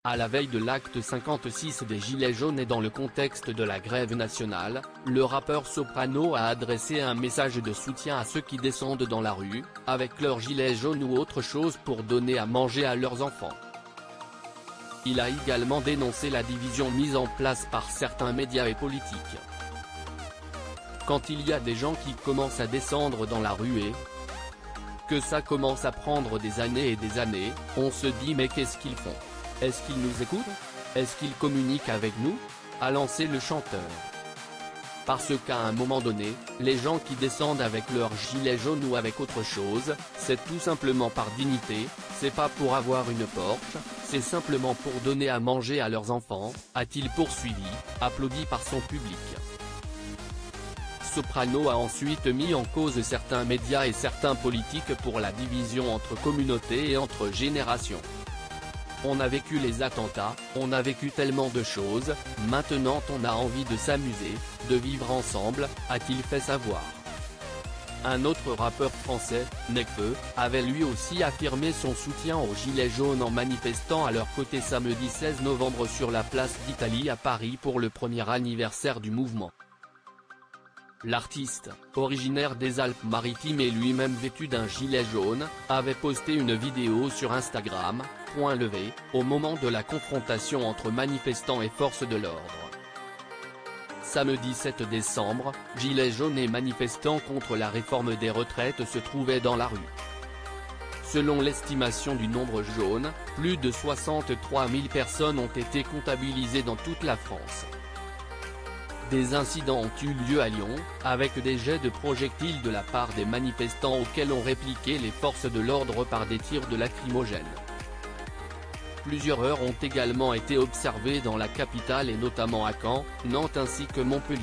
À la veille de l'acte 56 des Gilets jaunes et dans le contexte de la grève nationale, le rappeur Soprano a adressé un message de soutien à ceux qui descendent dans la rue, avec leurs gilets jaunes ou autre chose pour donner à manger à leurs enfants. Il a également dénoncé la division mise en place par certains médias et politiques. Quand il y a des gens qui commencent à descendre dans la rue et que ça commence à prendre des années et des années, on se dit mais qu'est-ce qu'ils font ? Est-ce qu'ils nous écoutent? Est-ce qu'ils communiquent avec nous? A lancé le chanteur. Parce qu'à un moment donné, les gens qui descendent avec leur gilet jaune ou avec autre chose, c'est tout simplement par dignité, c'est pas pour avoir une Porsche, c'est simplement pour donner à manger à leurs enfants, a-t-il poursuivi, applaudi par son public. Soprano a ensuite mis en cause certains médias et certains politiques pour la division entre communautés et entre générations. On a vécu les attentats, on a vécu tellement de choses, maintenant on a envie de s'amuser, de vivre ensemble, a-t-il fait savoir. Un autre rappeur français, Nekfeu, avait lui aussi affirmé son soutien aux Gilets jaunes en manifestant à leur côté samedi 16 novembre sur la place d'Italie à Paris pour le premier anniversaire du mouvement. L'artiste, originaire des Alpes-Maritimes et lui-même vêtu d'un gilet jaune, avait posté une vidéo sur Instagram, point levé, au moment de la confrontation entre manifestants et forces de l'ordre. Samedi 7 décembre, gilets jaunes et manifestants contre la réforme des retraites se trouvaient dans la rue. Selon l'estimation du nombre jaune, plus de 63 000 personnes ont été comptabilisées dans toute la France. Des incidents ont eu lieu à Lyon, avec des jets de projectiles de la part des manifestants auxquels ont répliqué les forces de l'ordre par des tirs de lacrymogènes. Plusieurs heurts ont également été observés dans la capitale et notamment à Caen, Nantes ainsi que Montpellier.